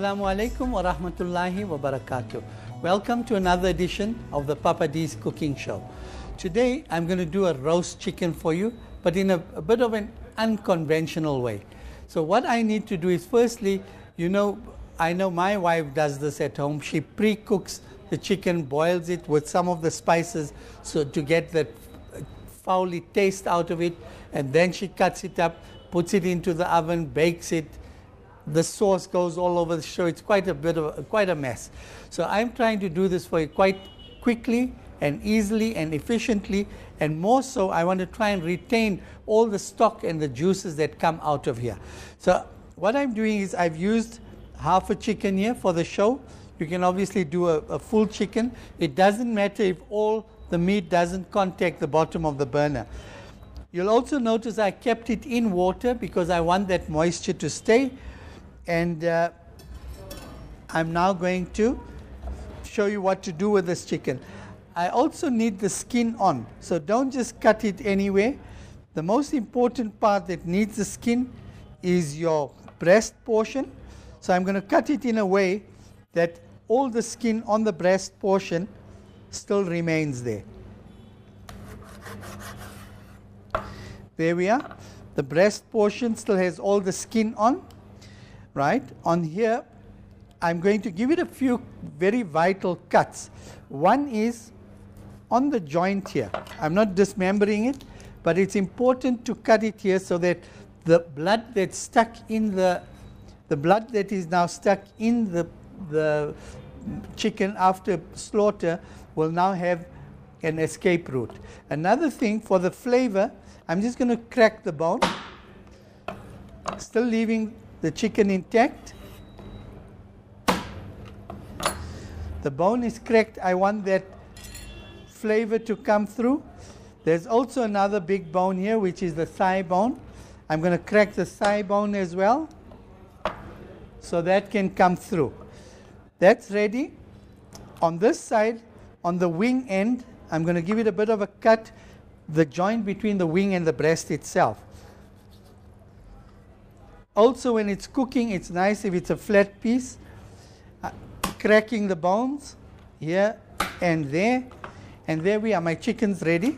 Assalamu alaikum wa rahmatullahi wa barakatuh. Welcome to another edition of the Papa D's Cooking Show. Today I'm going to do a roast chicken for you, but in a bit of an unconventional way. So what I need to do is, firstly, I know my wife does this at home. She pre-cooks the chicken, boils it with some of the spices so to get that foul taste out of it, and then she cuts it up, puts it into the oven, bakes it. The sauce goes all over the show. It's quite a mess. So I'm trying to do this for you quite quickly and easily and efficiently, and more so I want to try and retain all the stock and the juices that come out of here. So what I'm doing is I've used half a chicken here for the show. You can obviously do a full chicken. It doesn't matter if all the meat doesn't contact the bottom of the burner. You'll also notice I kept it in water because I want that moisture to stay. And I'm now going to show you what to do with this chicken. I also need the skin on, so don't just cut it anywhere. The most important part that needs the skin is your breast portion. So I'm going to cut it in a way that all the skin on the breast portion still remains there. There we are. The breast portion still has all the skin on. Right, on here, I'm going to give it a few very vital cuts. One is on the joint here. I'm not dismembering it, but it's important to cut it here so that the blood that's stuck in the blood that is now stuck in the chicken after slaughter will now have an escape route. Another thing for the flavor, I'm just going to crack the bone, still leaving the chicken intact. The bone is cracked. I want that flavor to come through. There's also another big bone here, which is the thigh bone. I'm going to crack the thigh bone as well, so that can come through. That's ready. On this side, on the wing end, I'm going to give it a bit of a cut, the joint between the wing and the breast itself. Also, when it's cooking, it's nice if it's a flat piece. Cracking the bones here and there. And there we are, my chicken's ready.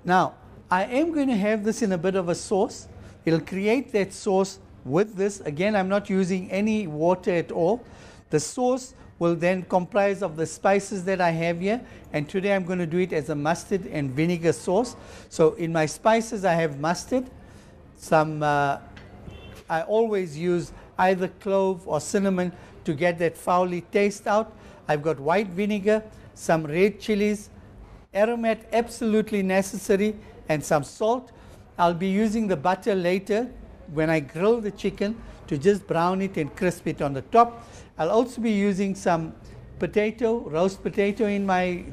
Now, I am going to have this in a bit of a sauce. It'll create that sauce with this. Again, I'm not using any water at all. The sauce will then comprise of the spices that I have here. And today I'm going to do it as a mustard and vinegar sauce. So in my spices, I have mustard, some I always use either clove or cinnamon to get that fouly taste out. I've got white vinegar, some red chilies, aromat absolutely necessary, and some salt. I'll be using the butter later when I grill the chicken to just brown it and crisp it on the top. I'll also be using some roast potato in my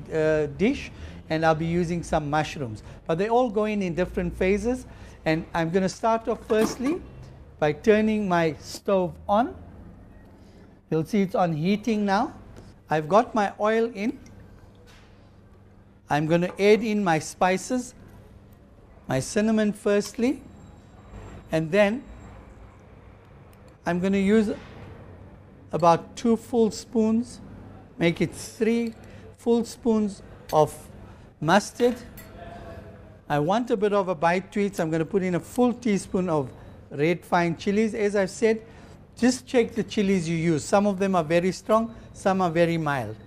dish, and I'll be using some mushrooms. But they all go in different phases, and I'm going to start off firstly by turning my stove on. You'll see it's on heating now. I've got my oil in. I'm going to add in my spices, my cinnamon firstly, and then I'm going to use about 2 full spoons, make it 3 full spoons of mustard. I want a bit of a bite to it, so I'm going to put in a full teaspoon of red fine chilies. As I've said, just check the chilies you use. Some of them are very strong, some are very mild.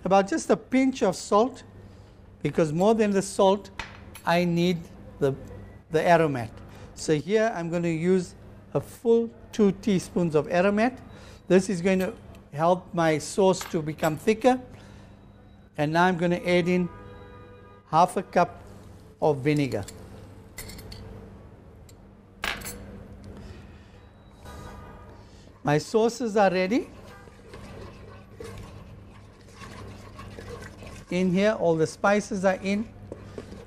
About just a pinch of salt, because more than the salt, I need the aromat. So here I'm going to use a full 2 teaspoons of aromat. This is going to help my sauce to become thicker. And now I'm going to add in half a cup of vinegar. My sauces are ready. In here, all the spices are in.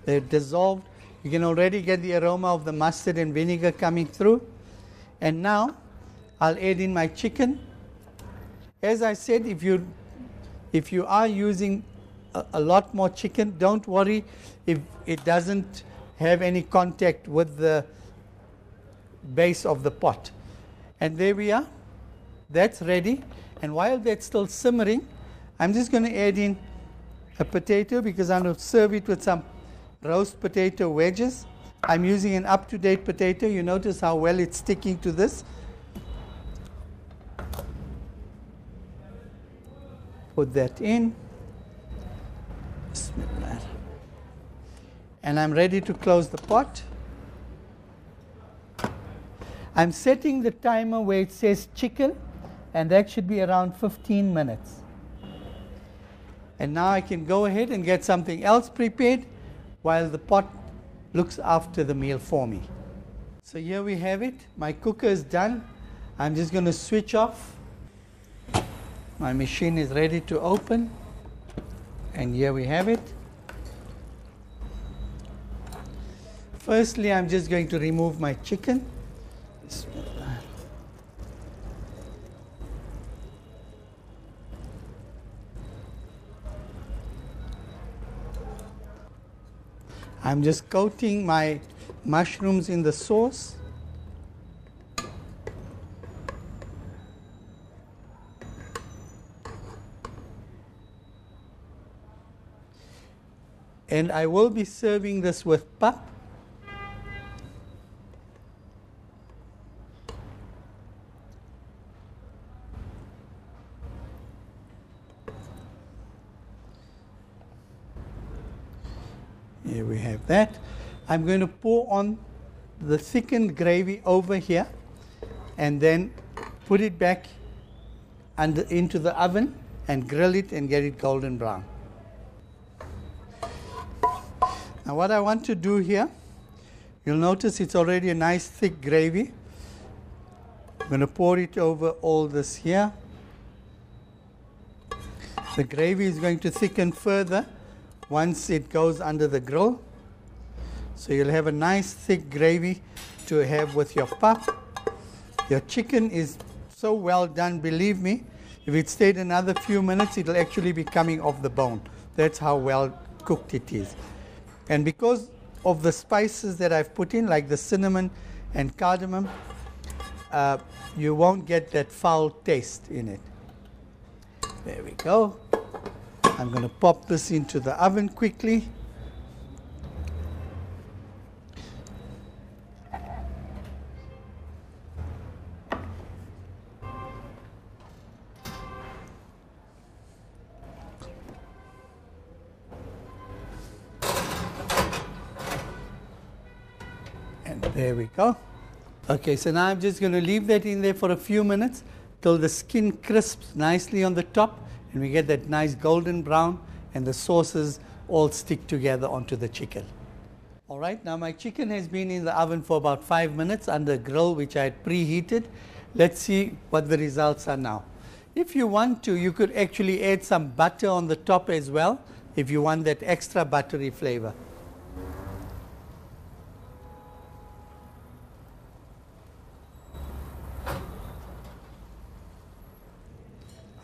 They're dissolved. You can already get the aroma of the mustard and vinegar coming through. And now, I'll add in my chicken. As I said, if you are using a lot more chicken, don't worry if it doesn't have any contact with the base of the pot. And there we are. that's ready. And while that's still simmering, I'm just going to add in a potato because I'm going to serve it with some roast potato wedges. I'm using an up-to-date potato. You notice how well it's sticking to this. Put that in. Bismillah. And I'm ready to close the pot. I'm setting the timer where it says chicken, and that should be around 15 minutes. And now I can go ahead and get something else prepared while the pot looks after the meal for me. So here we have it. My cooker is done. I'm just going to switch off. My machine is ready to open. And here we have it. Firstly, I'm just going to remove my chicken. I'm just coating my mushrooms in the sauce. And I will be serving this with pap. Here we have that. I'm going to pour on the thickened gravy over here and then put it back into the oven and grill it and get it golden brown. Now what I want to do here, you'll notice it's already a nice thick gravy. I'm going to pour it over all this here. The gravy is going to thicken further once it goes under the grill. So you'll have a nice thick gravy to have with your pap. Your chicken is so well done, believe me. If it stayed another few minutes, it'll actually be coming off the bone. That's how well cooked it is. And because of the spices that I've put in, like the cinnamon and cardamom, you won't get that foul taste in it. There we go. I'm going to pop this into the oven quickly. And there we go. Okay, so now I'm just going to leave that in there for a few minutes till the skin crisps nicely on the top. And we get that nice golden brown and the sauces all stick together onto the chicken. All right, now my chicken has been in the oven for about 5 minutes under a grill which I had preheated. Let's see what the results are now. If you want to, you could actually add some butter on the top as well if you want that extra buttery flavor.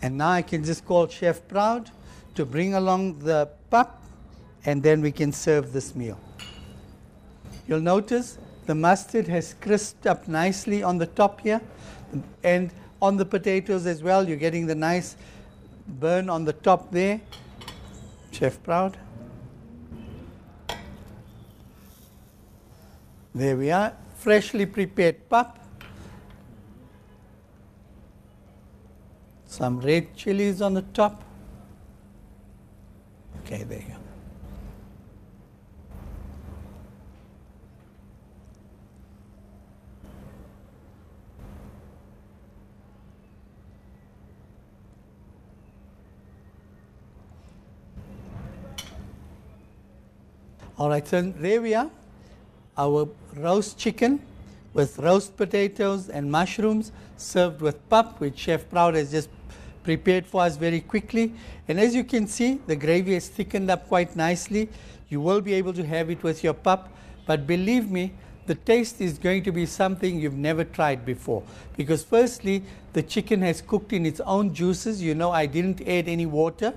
And now I can just call Chef Proud to bring along the pap, and then we can serve this meal. You'll notice the mustard has crisped up nicely on the top here, and on the potatoes as well. You're getting the nice burn on the top there. Chef Proud. There we are, freshly prepared pap. Some red chilies on the top. Okay, there you go. All right, so there we are. Our roast chicken with roast potatoes and mushrooms served with pap, which Chef Proud has just prepared for us very quickly. And as you can see, the gravy has thickened up quite nicely. You will be able to have it with your pap, but believe me, the taste is going to be something you've never tried before. Because firstly, the chicken has cooked in its own juices. You know, I didn't add any water.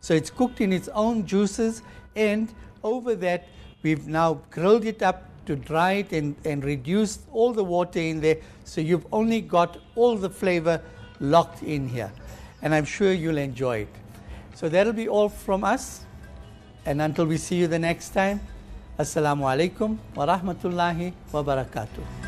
So it's cooked in its own juices, and over that, we've now grilled it up to dry it and reduce all the water in there. So you've only got all the flavor locked in here. And I'm sure you'll enjoy it. So that'll be all from us. And until we see you the next time, Assalamu alaikum wa rahmatullahi wa barakatuh.